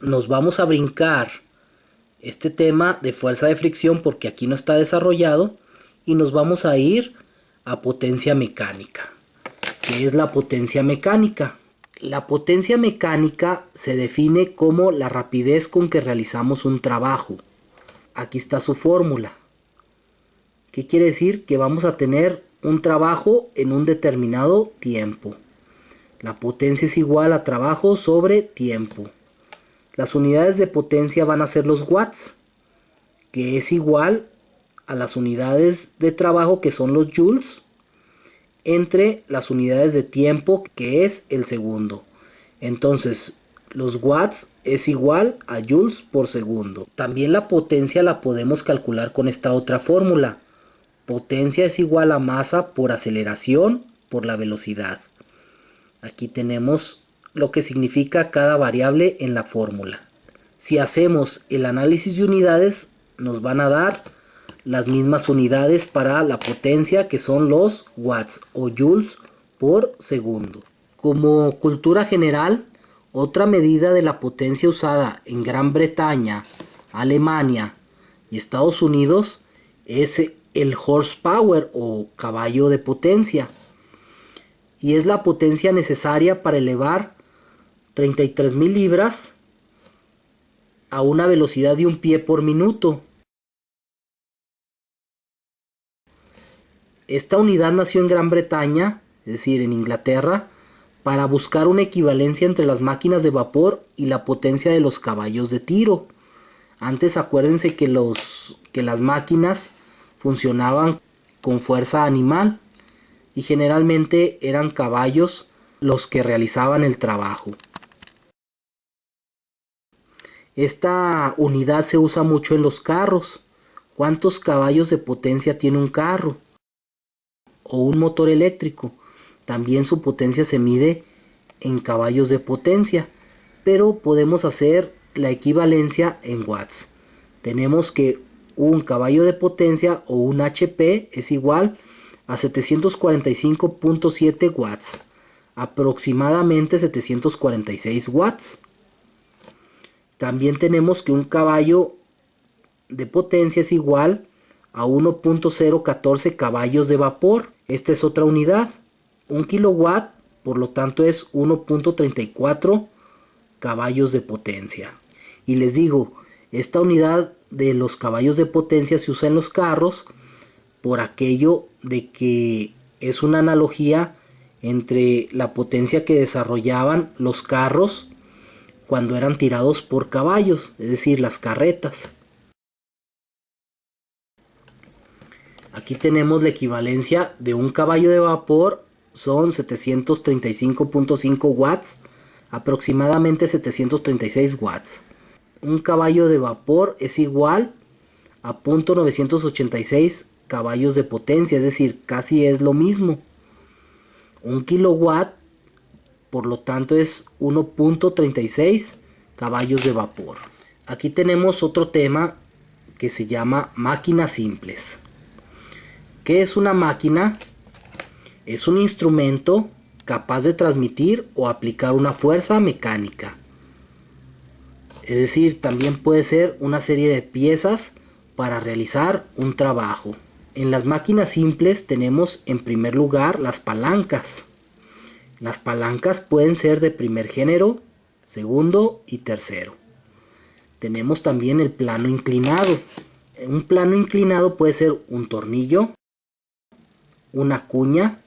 nos vamos a brincar este tema de fuerza de fricción porque aquí no está desarrollado y nos vamos a ir a potencia mecánica. ¿Qué es la potencia mecánica? La potencia mecánica se define como la rapidez con que realizamos un trabajo. Aquí está su fórmula. ¿Qué quiere decir? Que vamos a tener un trabajo en un determinado tiempo. La potencia es igual a trabajo sobre tiempo. Las unidades de potencia van a ser los watts, que es igual a las unidades de trabajo, que son los joules, entre las unidades de tiempo, que es el segundo. Entonces, los watts es igual a joules por segundo. También la potencia la podemos calcular con esta otra fórmula. Potencia es igual a masa por aceleración por la velocidad. Aquí tenemos lo que significa cada variable en la fórmula. Si hacemos el análisis de unidades, nos van a dar las mismas unidades para la potencia, que son los watts o joules por segundo. Como cultura general, otra medida de la potencia usada en Gran Bretaña, Alemania y Estados Unidos es el horsepower o caballo de potencia, y es la potencia necesaria para elevar 33.000 libras a una velocidad de 1 pie por minuto. Esta unidad nació en Gran Bretaña, es decir, en Inglaterra, para buscar una equivalencia entre las máquinas de vapor y la potencia de los caballos de tiro. Antes acuérdense que las máquinas funcionaban con fuerza animal y generalmente eran caballos los que realizaban el trabajo. Esta unidad se usa mucho en los carros. ¿Cuántos caballos de potencia tiene un carro? O un motor eléctrico. También su potencia se mide en caballos de potencia, pero podemos hacer la equivalencia en watts. Tenemos que un caballo de potencia o un HP es igual a 745.7 watts, aproximadamente 746 watts. También tenemos que un caballo de potencia es igual a 1.014 caballos de vapor. Esta es otra unidad. Un kilowatt, por lo tanto, es 1.34 caballos de potencia. Y les digo, esta unidad de los caballos de potencia se usa en los carros por aquello de que es una analogía entre la potencia que desarrollaban los carros cuando eran tirados por caballos, es decir, las carretas. Aquí tenemos la equivalencia de un caballo de vapor, son 735.5 watts, aproximadamente 736 watts. Un caballo de vapor es igual a 0.986 caballos de potencia, es decir, casi es lo mismo. Un kilowatt, por lo tanto, es 1.36 caballos de vapor. Aquí tenemos otro tema que se llama máquinas simples. ¿Qué es una máquina? Es un instrumento capaz de transmitir o aplicar una fuerza mecánica. Es decir, también puede ser una serie de piezas para realizar un trabajo. En las máquinas simples tenemos en primer lugar las palancas. Las palancas pueden ser de primer género, segundo y tercero. Tenemos también el plano inclinado. Un plano inclinado puede ser un tornillo, una cuña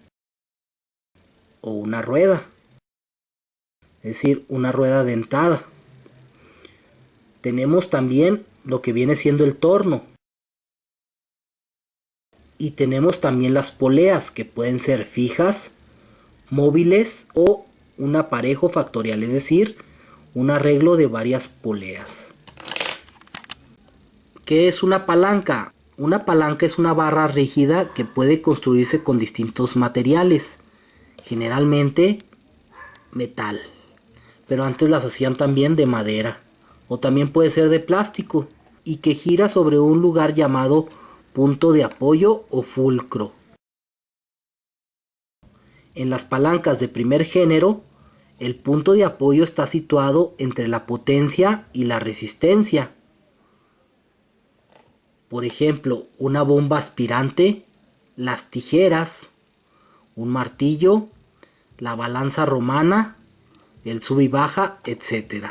o una rueda, es decir, una rueda dentada. Tenemos también lo que viene siendo el torno. Y tenemos también las poleas, que pueden ser fijas, móviles o un aparejo factorial, es decir, un arreglo de varias poleas. ¿Qué es una palanca? Una palanca es una barra rígida que puede construirse con distintos materiales, generalmente metal, pero antes las hacían también de madera, o también puede ser de plástico, y que gira sobre un lugar llamado punto de apoyo o fulcro. En las palancas de primer género, El punto de apoyo está situado entre la potencia y la resistencia. Por ejemplo, una bomba aspirante, las tijeras, un martillo, la balanza romana, el sub y baja, etc.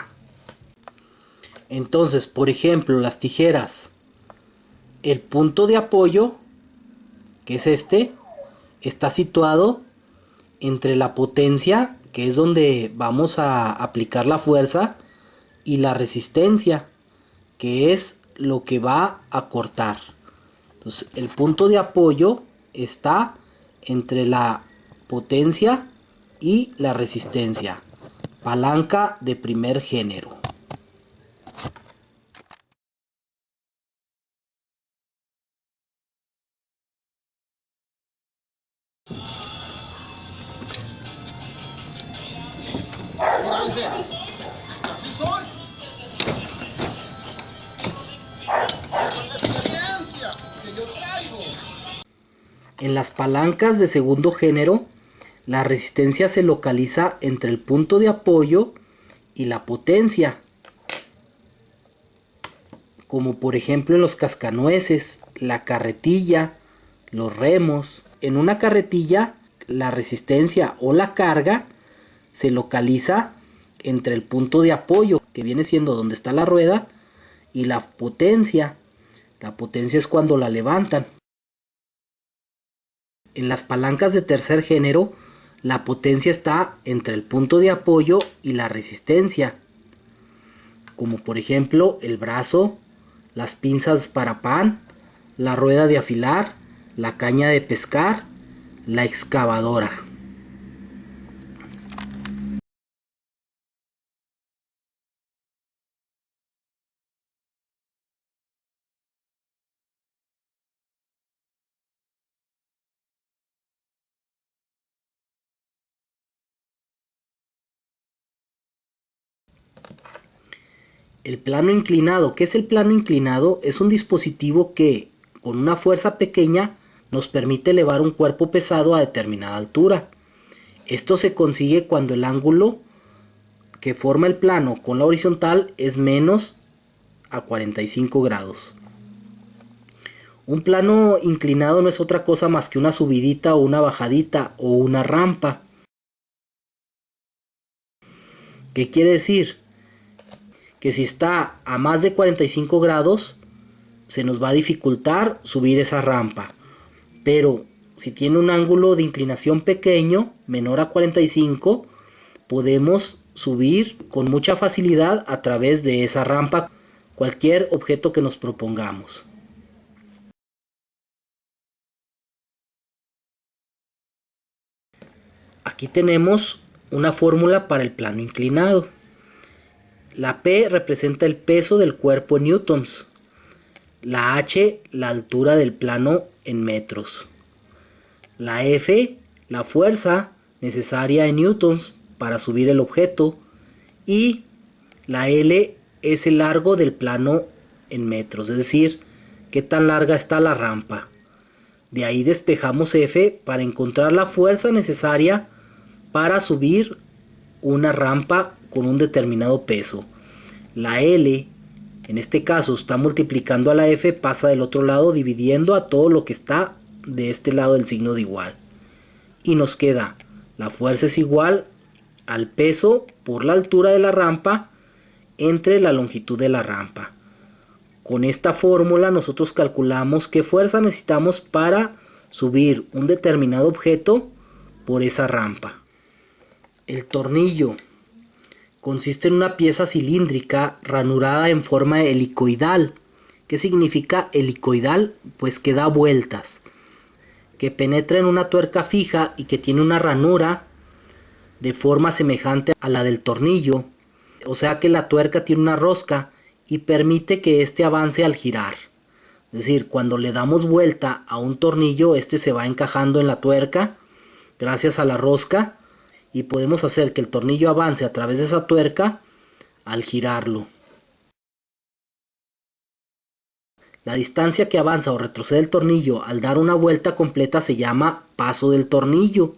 Entonces, por ejemplo, las tijeras, el punto de apoyo, que es este, está situado entre la potencia, que es donde vamos a aplicar la fuerza, y la resistencia, que es lo que va a cortar. Entonces, el punto de apoyo está entre la potencia y la resistencia. Palanca de primer género. Así soy. Esa es la experiencia que yo traigo. En las palancas de segundo género, la resistencia se localiza entre el punto de apoyo y la potencia. Como por ejemplo en los cascanueces, la carretilla, los remos. En una carretilla, la resistencia o la carga se localiza entre el punto de apoyo, que viene siendo donde está la rueda, y la potencia. La potencia es cuando la levantan. En las palancas de tercer género, la potencia está entre el punto de apoyo y la resistencia. Como por ejemplo el brazo, las pinzas para pan, la rueda de afilar, la caña de pescar, la excavadora. El plano inclinado. ¿Qué es el plano inclinado? Es un dispositivo que, con una fuerza pequeña, nos permite elevar un cuerpo pesado a determinada altura. Esto se consigue cuando el ángulo que forma el plano con la horizontal es menos a 45 grados. Un plano inclinado no es otra cosa más que una subidita o una bajadita o una rampa. ¿Qué quiere decir? Que si está a más de 45 grados, se nos va a dificultar subir esa rampa. Pero si tiene un ángulo de inclinación pequeño, menor a 45, podemos subir con mucha facilidad a través de esa rampa cualquier objeto que nos propongamos. Aquí tenemos una fórmula para el plano inclinado. La P representa el peso del cuerpo en newtons. La H, la altura del plano en metros. La F, la fuerza necesaria en newtons para subir el objeto. Y la L es el largo del plano en metros, es decir, qué tan larga está la rampa. De ahí despejamos F para encontrar la fuerza necesaria para subir una rampa con un determinado peso. La L, en este caso, está multiplicando a la F, pasa del otro lado dividiendo a todo lo que está de este lado del signo de igual. Y nos queda, la fuerza es igual al peso por la altura de la rampa entre la longitud de la rampa. Con esta fórmula nosotros calculamos qué fuerza necesitamos para subir un determinado objeto por esa rampa. El tornillo consiste en una pieza cilíndrica ranurada en forma helicoidal. ¿Qué significa helicoidal? Pues que da vueltas, que penetra en una tuerca fija y que tiene una ranura de forma semejante a la del tornillo. O sea que la tuerca tiene una rosca y permite que éste avance al girar. Es decir, cuando le damos vuelta a un tornillo, este se va encajando en la tuerca gracias a la rosca y podemos hacer que el tornillo avance a través de esa tuerca al girarlo. La distancia que avanza o retrocede el tornillo al dar una vuelta completa se llama paso del tornillo.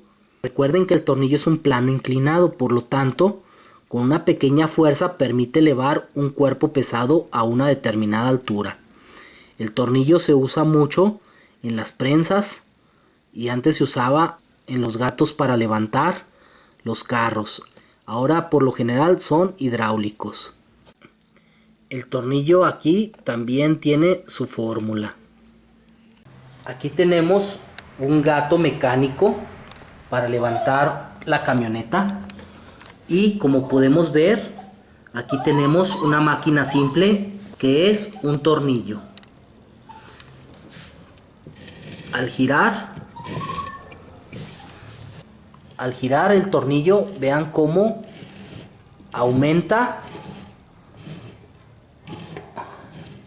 Recuerden que el tornillo es un plano inclinado, por lo tanto, con una pequeña fuerza permite elevar un cuerpo pesado a una determinada altura. El tornillo se usa mucho en las prensas y antes se usaba en los gatos para levantar los carros. Ahora por lo general son hidráulicos. El tornillo aquí también tiene su fórmula. Aquí tenemos un gato mecánico para levantar la camioneta. Y como podemos ver, aquí tenemos una máquina simple que es un tornillo. Al girar el tornillo, vean cómo aumenta,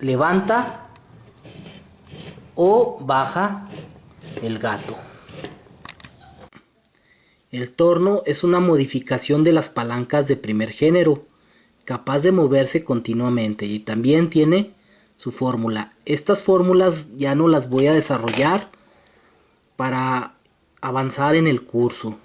levanta o baja el gato. El torno es una modificación de las palancas de primer género, capaz de moverse continuamente y también tiene su fórmula. Estas fórmulas ya no las voy a desarrollar para avanzar en el curso.